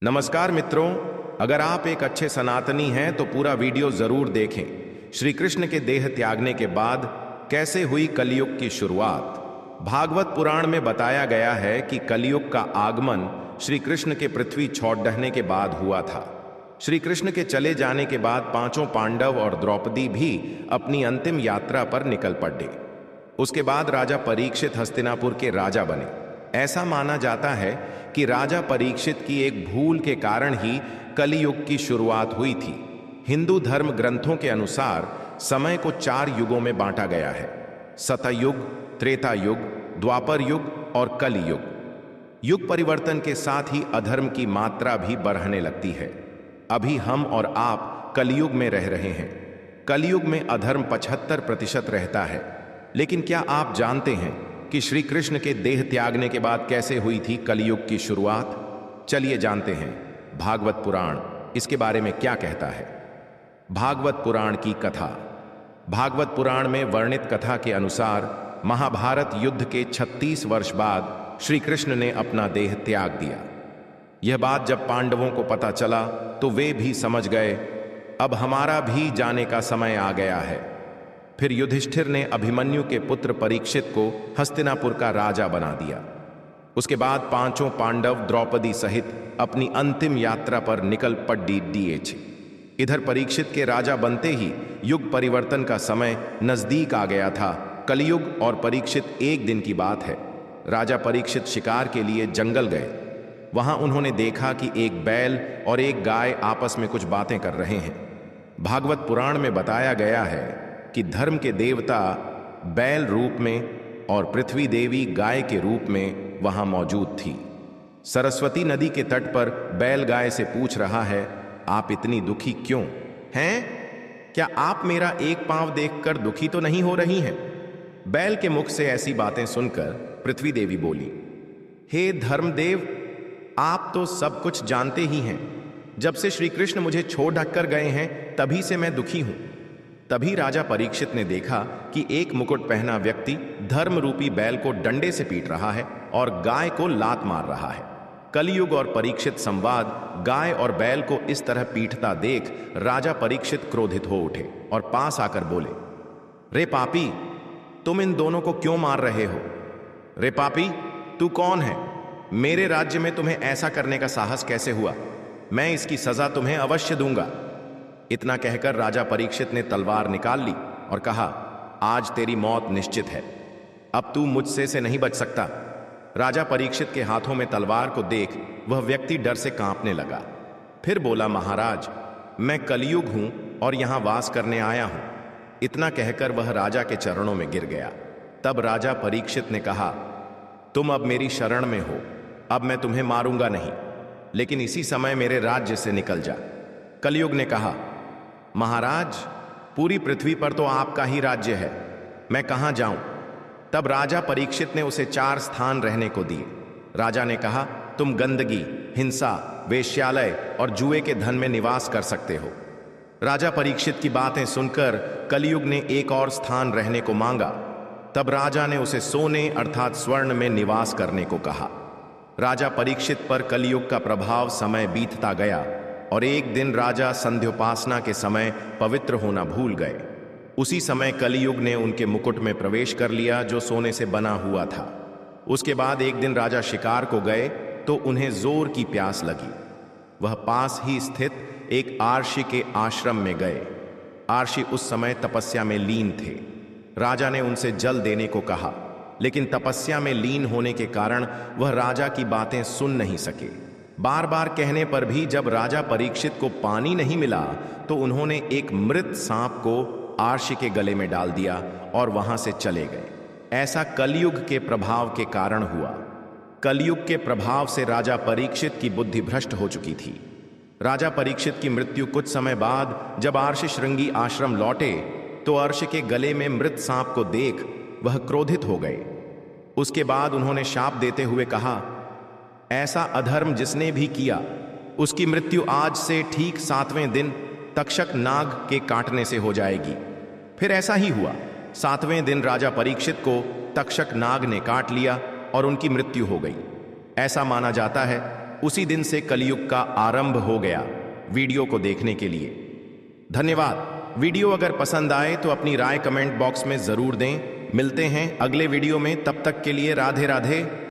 नमस्कार मित्रों, अगर आप एक अच्छे सनातनी हैं तो पूरा वीडियो जरूर देखें। श्री कृष्ण के देह त्यागने के बाद कैसे हुई कलयुग की शुरुआत। भागवत पुराण में बताया गया है कि कलयुग का आगमन श्री कृष्ण के पृथ्वी छोड़ डहने के बाद हुआ था। श्री कृष्ण के चले जाने के बाद पांचों पांडव और द्रौपदी भी अपनी अंतिम यात्रा पर निकल पड़े। उसके बाद राजा परीक्षित हस्तिनापुर के राजा बने। ऐसा माना जाता है कि राजा परीक्षित की एक भूल के कारण ही कलियुग की शुरुआत हुई थी। हिंदू धर्म ग्रंथों के अनुसार समय को 4 युगों में बांटा गया है: सतयुग, त्रेता युग, द्वापर युग और कलियुग। युग परिवर्तन के साथ ही अधर्म की मात्रा भी बढ़ने लगती है। अभी हम और आप कलियुग में रह रहे हैं। कलियुग में अधर्म 75% रहता है। लेकिन क्या आप जानते हैं कि श्री कृष्ण के देह त्यागने के बाद कैसे हुई थी कलयुग की शुरुआत? चलिए जानते हैं भागवत पुराण इसके बारे में क्या कहता है। भागवत पुराण की कथा। भागवत पुराण में वर्णित कथा के अनुसार महाभारत युद्ध के 36 वर्ष बाद श्री कृष्ण ने अपना देह त्याग दिया। यह बात जब पांडवों को पता चला तो वे भी समझ गए, अब हमारा भी जाने का समय आ गया है। फिर युधिष्ठिर ने अभिमन्यु के पुत्र परीक्षित को हस्तिनापुर का राजा बना दिया। उसके बाद पांचों पांडव द्रौपदी सहित अपनी अंतिम यात्रा पर निकल पड़े। इधर परीक्षित के राजा बनते ही युग परिवर्तन का समय नजदीक आ गया था। कलयुग और परीक्षित एक दिन की बात है। राजा परीक्षित शिकार के लिए जंगल गए। वहां उन्होंने देखा कि एक बैल और एक गाय आपस में कुछ बातें कर रहे हैं। भागवत पुराण में बताया गया है कि धर्म के देवता बैल रूप में और पृथ्वी देवी गाय के रूप में वहां मौजूद थी। सरस्वती नदी के तट पर बैल गाय से पूछ रहा है, आप इतनी दुखी क्यों हैं? क्या आप मेरा एक पांव देखकर दुखी तो नहीं हो रही हैं? बैल के मुख से ऐसी बातें सुनकर पृथ्वी देवी बोली, हे धर्मदेव, आप तो सब कुछ जानते ही हैं। जब से श्री कृष्ण मुझे छोड़ ढककर गए हैं तभी से मैं दुखी हूं। तभी राजा परीक्षित ने देखा कि एक मुकुट पहना व्यक्ति धर्म रूपी बैल को डंडे से पीट रहा है और गाय को लात मार रहा है। कलयुग और परीक्षित संवाद। गाय और बैल को इस तरह पीटता देख राजा परीक्षित क्रोधित हो उठे और पास आकर बोले, रे पापी, तुम इन दोनों को क्यों मार रहे हो? रे पापी, तू कौन है? मेरे राज्य में तुम्हें ऐसा करने का साहस कैसे हुआ? मैं इसकी सजा तुम्हें अवश्य दूंगा। इतना कहकर राजा परीक्षित ने तलवार निकाल ली और कहा, आज तेरी मौत निश्चित है। अब तू मुझसे से नहीं बच सकता। राजा परीक्षित के हाथों में तलवार को देख वह व्यक्ति डर से कांपने लगा। फिर बोला, महाराज, मैं कलयुग हूं और यहां वास करने आया हूं। इतना कहकर वह राजा के चरणों में गिर गया। तब राजा परीक्षित ने कहा, तुम अब मेरी शरण में हो। अब मैं तुम्हें मारूंगा नहीं, लेकिन इसी समय मेरे राज्य से निकल जा। कलयुग ने कहा, महाराज, पूरी पृथ्वी पर तो आपका ही राज्य है, मैं कहां जाऊं? तब राजा परीक्षित ने उसे 4 स्थान रहने को दिए। राजा ने कहा, तुम गंदगी, हिंसा, वेश्यालय और जुए के धन में निवास कर सकते हो। राजा परीक्षित की बातें सुनकर कलयुग ने एक और स्थान रहने को मांगा। तब राजा ने उसे सोने अर्थात स्वर्ण में निवास करने को कहा। राजा परीक्षित पर कलयुग का प्रभाव समय बीतता गया और एक दिन राजा संध्योपासना के समय पवित्र होना भूल गए। उसी समय कलयुग ने उनके मुकुट में प्रवेश कर लिया जो सोने से बना हुआ था। उसके बाद एक दिन राजा शिकार को गए तो उन्हें जोर की प्यास लगी। वह पास ही स्थित एक आर्षि के आश्रम में गए। आर्षि उस समय तपस्या में लीन थे। राजा ने उनसे जल देने को कहा, लेकिन तपस्या में लीन होने के कारण वह राजा की बातें सुन नहीं सके। बार बार कहने पर भी जब राजा परीक्षित को पानी नहीं मिला तो उन्होंने एक मृत सांप को आर्षि के गले में डाल दिया और वहां से चले गए। ऐसा कलयुग के प्रभाव के कारण हुआ। कलयुग के प्रभाव से राजा परीक्षित की बुद्धि भ्रष्ट हो चुकी थी। राजा परीक्षित की मृत्यु कुछ समय बाद जब आर्षि श्रृंगी आश्रम लौटे तो आर्षि के गले में मृत सांप को देख वह क्रोधित हो गए। उसके बाद उन्होंने शाप देते हुए कहा, ऐसा अधर्म जिसने भी किया उसकी मृत्यु आज से ठीक 7वें दिन तक्षक नाग के काटने से हो जाएगी। फिर ऐसा ही हुआ। 7वें दिन राजा परीक्षित को तक्षक नाग ने काट लिया और उनकी मृत्यु हो गई। ऐसा माना जाता है उसी दिन से कलयुग का आरंभ हो गया। वीडियो को देखने के लिए धन्यवाद। वीडियो अगर पसंद आए तो अपनी राय कमेंट बॉक्स में जरूर दें। मिलते हैं अगले वीडियो में, तब तक के लिए राधे राधे।